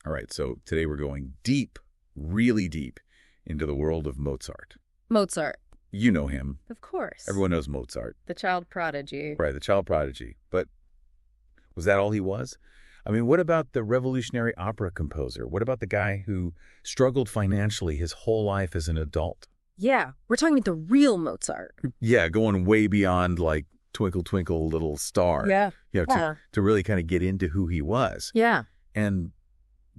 All right, so today we're going deep, really deep, into the world of Mozart. Mozart. You know him. Of course. Everyone knows Mozart. The child prodigy. Right, the child prodigy. But was that all he was? I mean, what about the revolutionary opera composer? What about the guy who struggled financially his whole life as an adult? Yeah, we're talking about the real Mozart. Yeah, going way beyond like Twinkle, Twinkle, Little Star. Yeah. To really kind of get into who he was. Yeah. And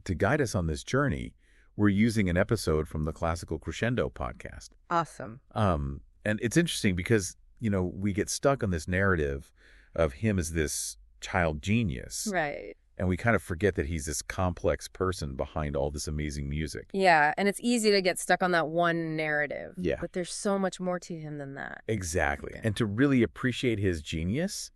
to guide us on this journey, we're using an episode from the Classical Crescendo Podcast. Awesome. And it's interesting because, we get stuck on this narrative of him as this child genius. Right. And we kind of forget that he's this complex person behind all this amazing music. Yeah, and it's easy to get stuck on that one narrative. Yeah. But there's so much more to him than that. Exactly. Okay. And to really appreciate his genius,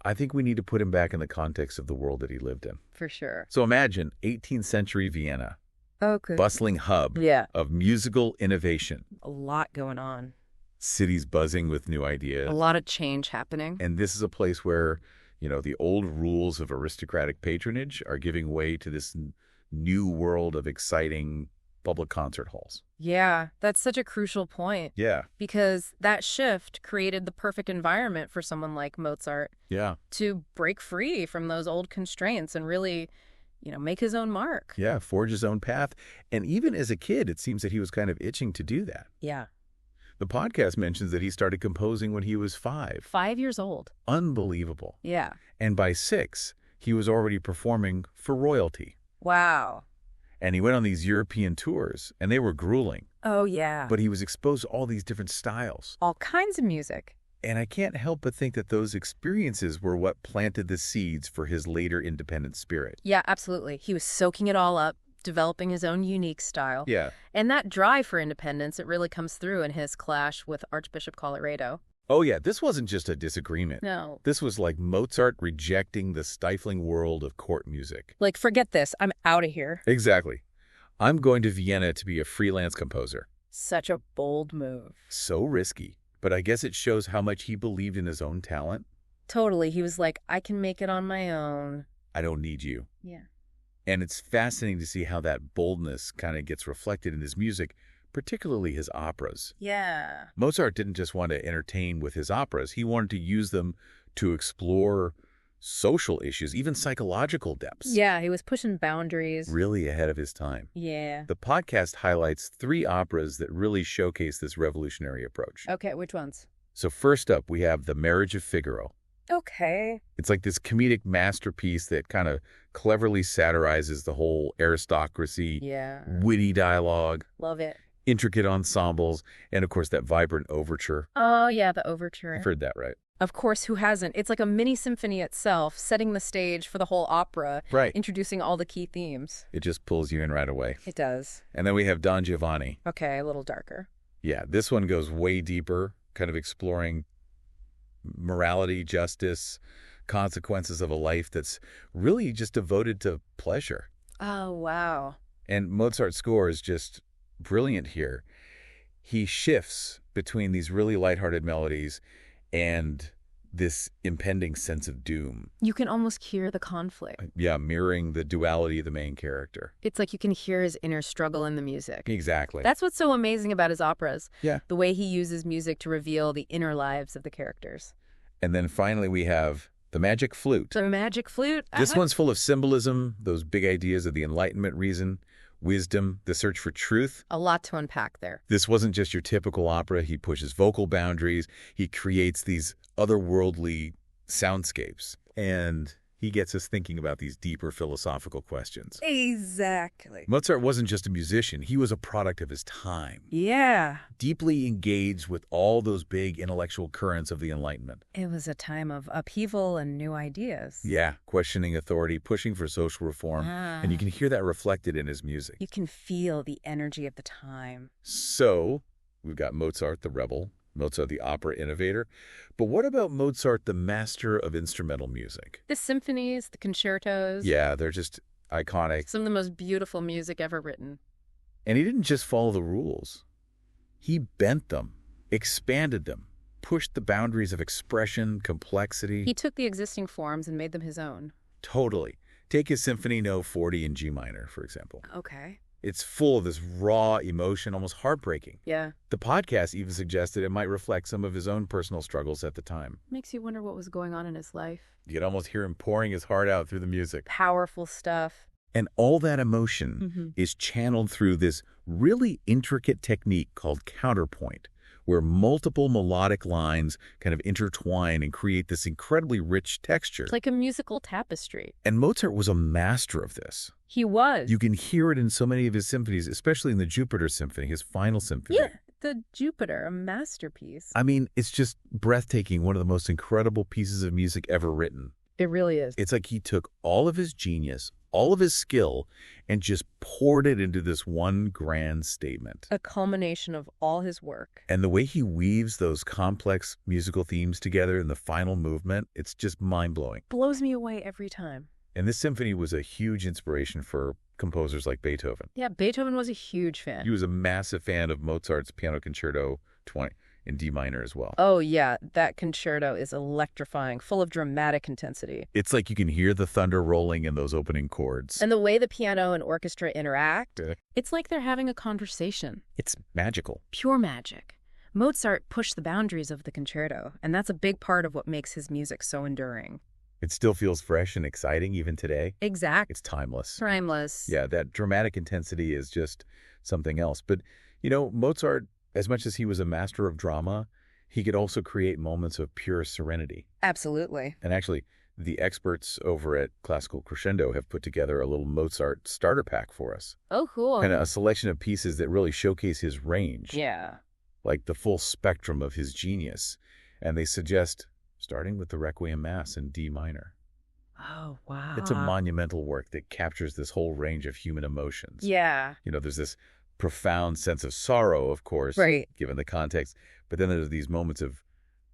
I think we need to put him back in the context of the world that he lived in. For sure. So imagine 18th century Vienna, Okay. bustling hub Yeah. of musical innovation. A lot going on. Cities buzzing with new ideas. A lot of change happening. And this is a place where, the old rules of aristocratic patronage are giving way to this new world of exciting public concert halls. Yeah, that's such a crucial point. Yeah. Because that shift created the perfect environment for someone like Mozart Yeah. to break free from those old constraints and really, make his own mark. Yeah. Forge his own path. And even as a kid, it seems that he was kind of itching to do that. Yeah. The podcast mentions that he started composing when he was 5. 5 years old. Unbelievable. Yeah. And by 6, he was already performing for royalty. Wow. And he went on these European tours, and they were grueling. Oh, yeah. But he was exposed to all these different styles. All kinds of music. And I can't help but think that those experiences were what planted the seeds for his later independent spirit. Yeah, absolutely. He was soaking it all up, developing his own unique style. Yeah. And that drive for independence, it really comes through in his clash with Archbishop Colloredo. Oh, yeah. This wasn't just a disagreement. No. This was like Mozart rejecting the stifling world of court music. Like, forget this. I'm out of here. Exactly. I'm going to Vienna to be a freelance composer. Such a bold move. So risky. But I guess it shows how much he believed in his own talent. Totally. He was like, I can make it on my own. I don't need you. Yeah. And it's fascinating to see how that boldness kind of gets reflected in his music, particularly his operas. Yeah. Mozart didn't just want to entertain with his operas. He wanted to use them to explore social issues, even psychological depths. Yeah, he was pushing boundaries. Really ahead of his time. Yeah. The podcast highlights 3 operas that really showcase this revolutionary approach. Okay, which ones? So first up, we have The Marriage of Figaro. Okay. It's like this comedic masterpiece that kind of cleverly satirizes the whole aristocracy, Yeah. witty dialogue, Love it. intricate ensembles, and of course that vibrant overture. Oh, yeah, the overture. I've heard that right. Of course, who hasn't? It's like a mini symphony itself, setting the stage for the whole opera, Right. introducing all the key themes. It just pulls you in right away. It does. And then we have Don Giovanni. Okay, a little darker. Yeah, this one goes way deeper, kind of exploring morality, justice, consequences of a life that's really just devoted to pleasure. Oh, wow. And Mozart's score is just brilliant here. He shifts between these really lighthearted melodies and this impending sense of doom. You can almost hear the conflict. Yeah, mirroring the duality of the main character. It's like you can hear his inner struggle in the music. Exactly. That's what's so amazing about his operas. Yeah. The way he uses music to reveal the inner lives of the characters. And then finally we have The Magic Flute. The magic flute. This one's full of symbolism, those big ideas of the Enlightenment reason, wisdom, the search for truth. A lot to unpack there. This wasn't just your typical opera. He pushes vocal boundaries. He creates these otherworldly soundscapes. And he gets us thinking about these deeper philosophical questions. Exactly. Mozart wasn't just a musician. He was a product of his time, Yeah. deeply engaged with all those big intellectual currents of the Enlightenment. It was a time of upheaval and new ideas. Yeah, questioning authority, pushing for social reform. And you can hear that reflected in his music. You can feel the energy of the time. So we've got Mozart, the rebel, Mozart, the opera innovator. But what about Mozart, the master of instrumental music? The symphonies, the concertos. Yeah, they're just iconic. Some of the most beautiful music ever written. And he didn't just follow the rules. He bent them, expanded them, pushed the boundaries of expression, complexity. He took the existing forms and made them his own. Totally. Take his Symphony No. 40 in G minor, for example. Okay. It's full of this raw emotion, almost heartbreaking. Yeah. The podcast even suggested it might reflect some of his own personal struggles at the time. Makes you wonder what was going on in his life. You could almost hear him pouring his heart out through the music. Powerful stuff. And all that emotion is channeled through this really intricate technique called counterpoint, where multiple melodic lines kind of intertwine and create this incredibly rich texture. It's like a musical tapestry. And Mozart was a master of this. He was. You can hear it in so many of his symphonies, especially in the Jupiter Symphony, his final symphony. Yeah, the Jupiter, a masterpiece. I mean, it's just breathtaking, one of the most incredible pieces of music ever written. It really is. It's like he took all of his genius, all of his skill, and just poured it into this one grand statement. A culmination of all his work. And the way he weaves those complex musical themes together in the final movement, it's just mind-blowing. Blows me away every time. And this symphony was a huge inspiration for composers like Beethoven. Yeah, Beethoven was a huge fan. He was a massive fan of Mozart's Piano Concerto 20 in D minor as well. Oh, yeah, that concerto is electrifying, full of dramatic intensity. It's like you can hear the thunder rolling in those opening chords. And the way the piano and orchestra interact, Yeah. it's like they're having a conversation. It's magical. Pure magic. Mozart pushed the boundaries of the concerto, and that's a big part of what makes his music so enduring. It still feels fresh and exciting even today. Exact. It's timeless. Timeless. Yeah, that dramatic intensity is just something else. But, Mozart, as much as he was a master of drama, he could also create moments of pure serenity. Absolutely. And actually, the experts over at Classical Crescendo have put together a little Mozart starter pack for us. Oh, cool. And a selection of pieces that really showcase his range. Yeah. Like the full spectrum of his genius. And they suggest starting with the Requiem Mass in D minor. Oh, wow. It's a monumental work that captures this whole range of human emotions. Yeah. There's this profound sense of sorrow, of course, Right. given the context. But then there's these moments of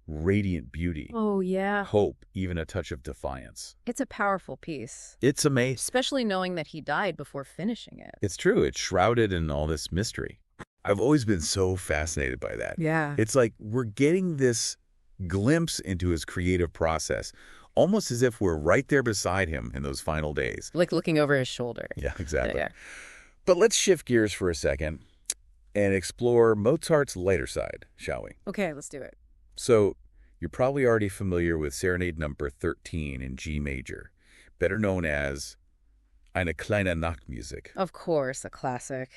radiant beauty, Oh, yeah. hope, even a touch of defiance. It's a powerful piece. It's amazing. Especially knowing that he died before finishing it. It's true. It's shrouded in all this mystery. I've always been so fascinated by that. Yeah. It's like we're getting this glimpse into his creative process, almost as if we're right there beside him in those final days. Like looking over his shoulder. Yeah, exactly. Yeah. But let's shift gears for a second and explore Mozart's lighter side, shall we? Okay, let's do it. So, you're probably already familiar with Serenade number 13 in G major, better known as Eine kleine Nachtmusik. Of course, a classic.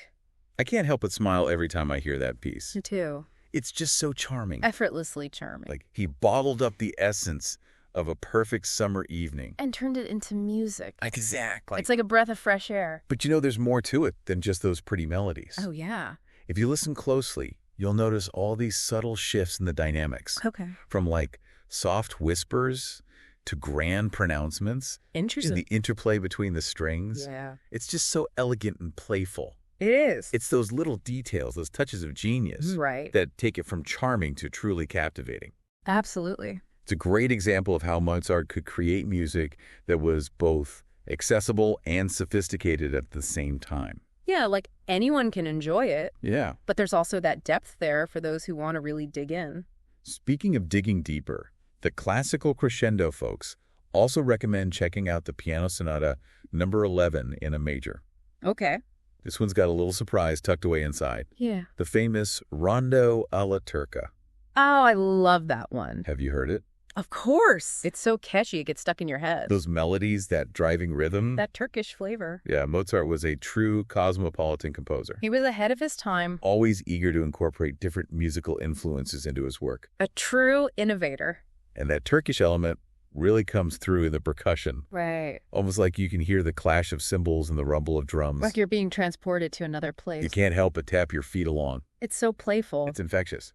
I can't help but smile every time I hear that piece. Me too. It's just so charming. Effortlessly charming. Like, he bottled up the essence of a perfect summer evening. And turned it into music. Exactly. It's like a breath of fresh air. But there's more to it than just those pretty melodies. Oh, yeah. If you listen closely, you'll notice all these subtle shifts in the dynamics. Okay. From like soft whispers to grand pronouncements. Interesting. The interplay between the strings. Yeah. It's just so elegant and playful. It is. It's those little details, those touches of genius Right. that take it from charming to truly captivating. Absolutely. It's a great example of how Mozart could create music that was both accessible and sophisticated at the same time. Yeah, like anyone can enjoy it, Yeah. but there's also that depth there for those who want to really dig in. Speaking of digging deeper, the Classical Crescendo folks also recommend checking out the Piano Sonata number 11 in a major. Okay. This one's got a little surprise tucked away inside. Yeah. The famous Rondo alla Turca. Oh, I love that one. Have you heard it? Of course. It's so catchy, it gets stuck in your head. Those melodies, that driving rhythm. That Turkish flavor. Yeah, Mozart was a true cosmopolitan composer. He was ahead of his time. Always eager to incorporate different musical influences into his work. A true innovator. And that Turkish element really comes through in the percussion. Right. Almost like you can hear the clash of cymbals and the rumble of drums. Like you're being transported to another place. You can't help but tap your feet along. It's so playful. It's infectious.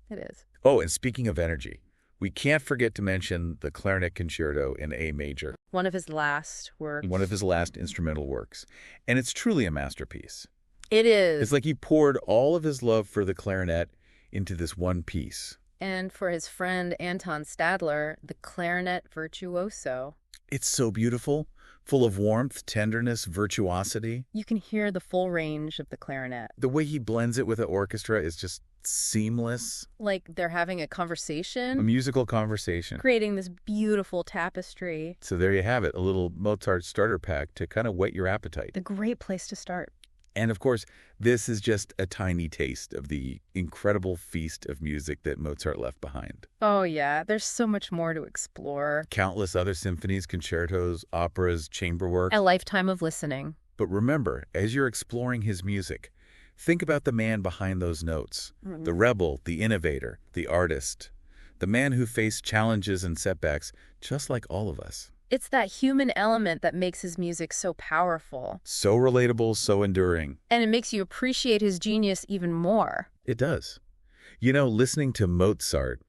It is. Oh, and speaking of energy, we can't forget to mention the Clarinet Concerto in A major. One of his last works. One of his last instrumental works. And it's truly a masterpiece. It is. It's like he poured all of his love for the clarinet into this one piece. And for his friend Anton Stadler, the clarinet virtuoso. It's so beautiful, full of warmth, tenderness, virtuosity. You can hear the full range of the clarinet. The way he blends it with the orchestra is just seamless. Like they're having a conversation. A musical conversation. Creating this beautiful tapestry. So there you have it, a little Mozart starter pack to kind of whet your appetite. The great place to start. And of course, this is just a tiny taste of the incredible feast of music that Mozart left behind. Oh yeah, there's so much more to explore. Countless other symphonies, concertos, operas, chamber work. A lifetime of listening. But remember, as you're exploring his music, think about the man behind those notes. The rebel, the innovator, the artist. The man who faced challenges and setbacks, just like all of us. It's that human element that makes his music so powerful. So relatable, so enduring. And it makes you appreciate his genius even more. It does. You know, listening to Mozart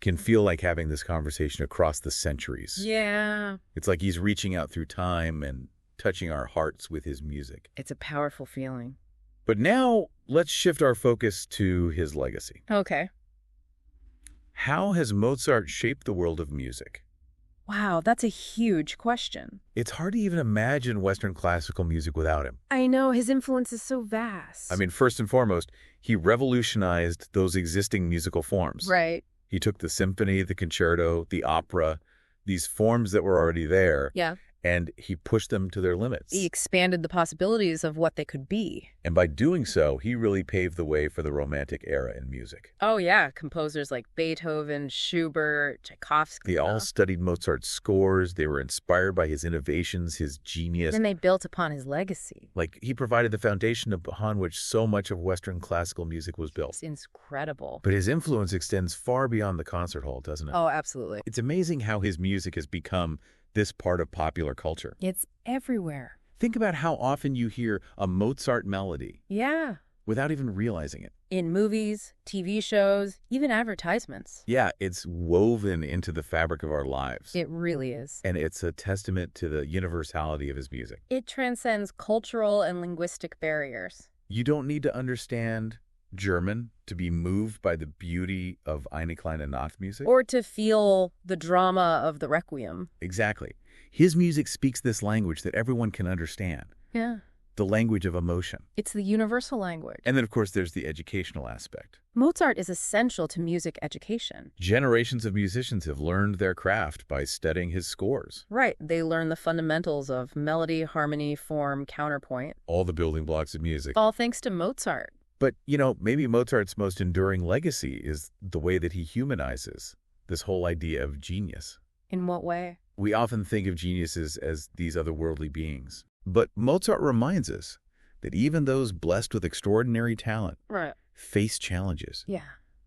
can feel like having this conversation across the centuries. Yeah. It's like he's reaching out through time and touching our hearts with his music. It's a powerful feeling. But now, let's shift our focus to his legacy. Okay. How has Mozart shaped the world of music? Wow, that's a huge question. It's hard to even imagine Western classical music without him. I know, his influence is so vast. I mean, first and foremost, he revolutionized those existing musical forms. Right. He took the symphony, the concerto, the opera, these forms that were already there, Yeah. and he pushed them to their limits. He expanded the possibilities of what they could be. And by doing so, he really paved the way for the Romantic era in music. Oh, yeah. Composers like Beethoven, Schubert, Tchaikovsky. They all studied Mozart's scores. They were inspired by his innovations, his genius. And they built upon his legacy. Like, he provided the foundation upon which so much of Western classical music was built. It's incredible. But his influence extends far beyond the concert hall, doesn't it? Oh, absolutely. It's amazing how his music has become this part of popular culture. It's everywhere. Think about how often you hear a Mozart melody Yeah. without even realizing it. In movies, TV shows, even advertisements. Yeah, it's woven into the fabric of our lives. It really is. And it's a testament to the universality of his music. It transcends cultural and linguistic barriers. You don't need to understand German to be moved by the beauty of Eine kleine Nacht music. Or to feel the drama of the Requiem. Exactly. His music speaks this language that everyone can understand. Yeah. The language of emotion. It's the universal language. And then, of course, there's the educational aspect. Mozart is essential to music education. Generations of musicians have learned their craft by studying his scores. Right. They learn the fundamentals of melody, harmony, form, counterpoint. All the building blocks of music. All thanks to Mozart. But, you know, maybe Mozart's most enduring legacy is the way that he humanizes this whole idea of genius. In what way? We often think of geniuses as these otherworldly beings. But Mozart reminds us that even those blessed with extraordinary talent Right. face challenges. Yeah.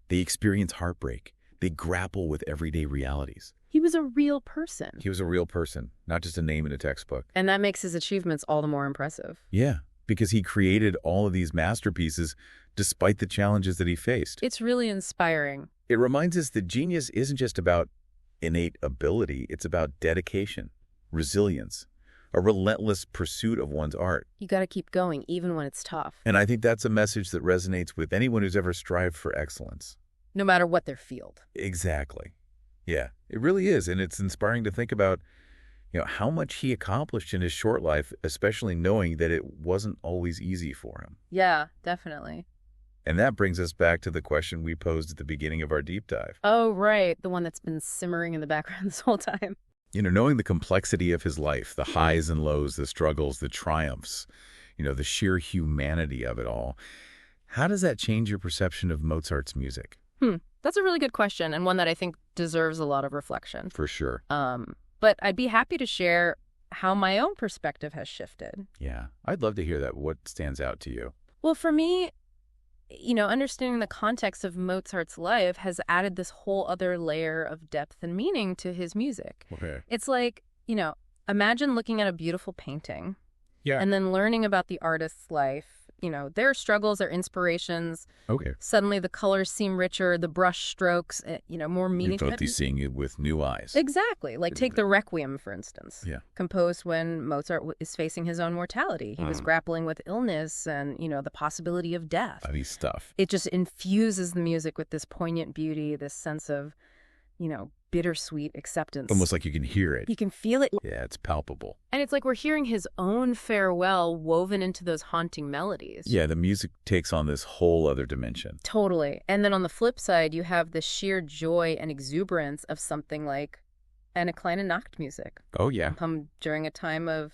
They experience heartbreak. They grapple with everyday realities. He was a real person. He was a real person, not just a name in a textbook. And that makes his achievements all the more impressive. Yeah, because he created all of these masterpieces despite the challenges that he faced. It's really inspiring. It reminds us that genius isn't just about innate ability. It's about dedication, resilience, a relentless pursuit of one's art. You got to keep going even when it's tough. And I think that's a message that resonates with anyone who's ever strived for excellence. No matter what their field. Exactly. Yeah, it really is. And it's inspiring to think about, you know, how much he accomplished in his short life, especially knowing that it wasn't always easy for him. Yeah, definitely. And that brings us back to the question we posed at the beginning of our deep dive. Oh, right. The one that's been simmering in the background this whole time. You know, knowing the complexity of his life, the highs and lows, the struggles, the triumphs, you know, the sheer humanity of it all. How does that change your perception of Mozart's music? That's a really good question, and one that I think deserves a lot of reflection. For sure. But I'd be happy to share how my own perspective has shifted. Yeah, I'd love to hear that. What stands out to you? Well, for me, you know, understanding the context of Mozart's life has added this whole other layer of depth and meaning to his music. Okay. It's like, you know, imagine looking at a beautiful painting. Yeah. And then learning about the artist's life, you know, their struggles, their inspirations. Okay. Suddenly the colors seem richer, the brush strokes, you know, more meaningful. Difficulty seeing it with new eyes. Exactly. Like take the Requiem, for instance. Yeah. Composed when Mozart is facing his own mortality. He was grappling with illness and, you know, the possibility of death. Heavy stuff. It just infuses the music with this poignant beauty, this sense of bittersweet acceptance. Almost like you can hear it. You can feel it. Yeah, it's palpable. And it's like we're hearing his own farewell woven into those haunting melodies. Yeah, the music takes on this whole other dimension. Totally. And then on the flip side, you have the sheer joy and exuberance of something like eine kleine Nachtmusik. Oh, yeah. During a time of,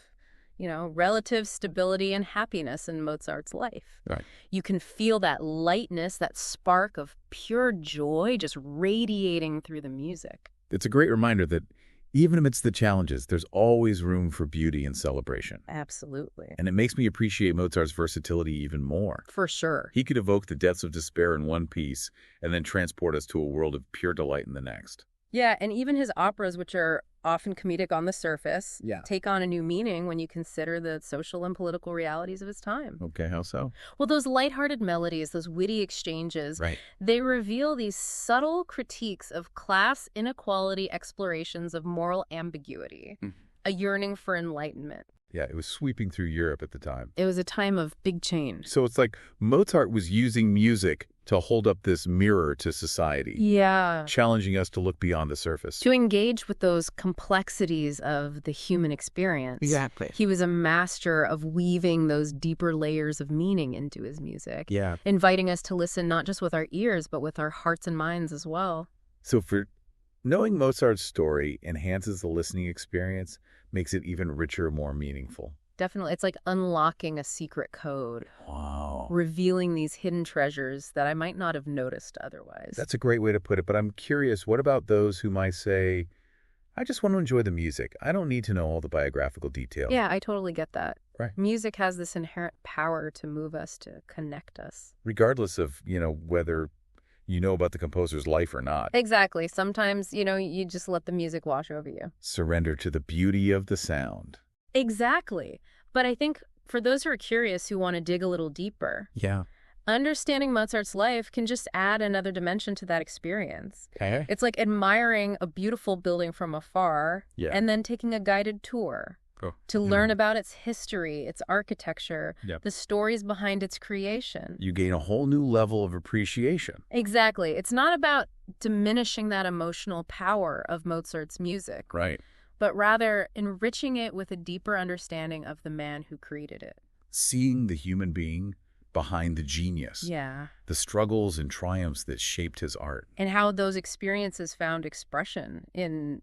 relative stability and happiness in Mozart's life. Right. You can feel that lightness, that spark of pure joy just radiating through the music. It's a great reminder that even amidst the challenges, there's always room for beauty and celebration. Absolutely. And it makes me appreciate Mozart's versatility even more. For sure. He could evoke the depths of despair in one piece and then transport us to a world of pure delight in the next. Yeah, and even his operas, which are often comedic on the surface, take on a new meaning when you consider the social and political realities of his time. Okay, how so? Well, those lighthearted melodies, those witty exchanges, they reveal these subtle critiques of class inequality, explorations of moral ambiguity, a yearning for enlightenment. Yeah, it was sweeping through Europe at the time. It was a time of big change. So it's like Mozart was using music to hold up this mirror to society. Yeah. Challenging us to look beyond the surface. To engage with those complexities of the human experience. Exactly. He was a master of weaving those deeper layers of meaning into his music. Yeah. Inviting us to listen not just with our ears, but with our hearts and minds as well. So knowing Mozart's story enhances the listening experience, makes it even richer, more meaningful. Definitely. It's like unlocking a secret code. Wow. Revealing these hidden treasures that I might not have noticed otherwise. That's a great way to put it, but I'm curious, what about those who might say, I just want to enjoy the music. I don't need to know all the biographical details. Yeah, I totally get that. Right. Music has this inherent power to move us, to connect us. Regardless of, whether you know about the composer's life or not. Exactly. Sometimes, you just let the music wash over you. Surrender to the beauty of the sound. Exactly. But I think for those who are curious, who want to dig a little deeper, understanding Mozart's life can just add another dimension to that experience. Okay. It's like admiring a beautiful building from afar and then taking a guided tour to learn about its history, its architecture, the stories behind its creation. You gain a whole new level of appreciation. Exactly. It's not about diminishing that emotional power of Mozart's music. Right. But rather enriching it with a deeper understanding of the man who created it. Seeing the human being behind the genius. Yeah. The struggles and triumphs that shaped his art. And how those experiences found expression in,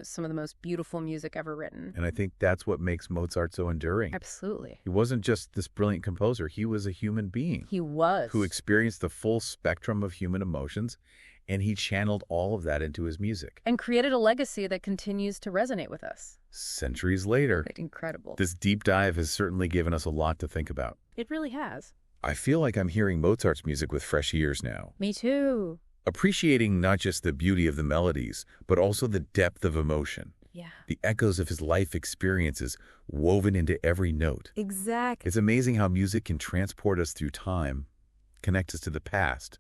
some of the most beautiful music ever written. And I think that's what makes Mozart so enduring. Absolutely. He wasn't just this brilliant composer. He was a human being. He was. Who experienced the full spectrum of human emotions. And he channeled all of that into his music. And created a legacy that continues to resonate with us. Centuries later. Incredible. This deep dive has certainly given us a lot to think about. It really has. I feel like I'm hearing Mozart's music with fresh ears now. Me too. Appreciating not just the beauty of the melodies, but also the depth of emotion. Yeah. The echoes of his life experiences woven into every note. Exactly. It's amazing how music can transport us through time, connect us to the past,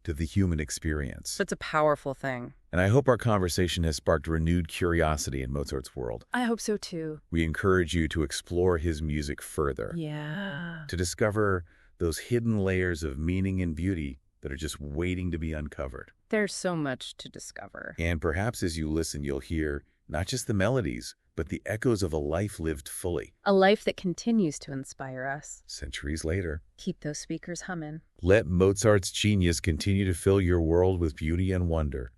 to the human experience. It's a powerful thing. And I hope our conversation has sparked renewed curiosity in Mozart's world. I hope so too. We encourage you to explore his music further. Yeah. To discover those hidden layers of meaning and beauty that are just waiting to be uncovered. There's so much to discover. And perhaps as you listen, you'll hear not just the melodies, but the echoes of a life lived fully. A life that continues to inspire us. Centuries later. Keep those speakers humming. Let Mozart's genius continue to fill your world with beauty and wonder.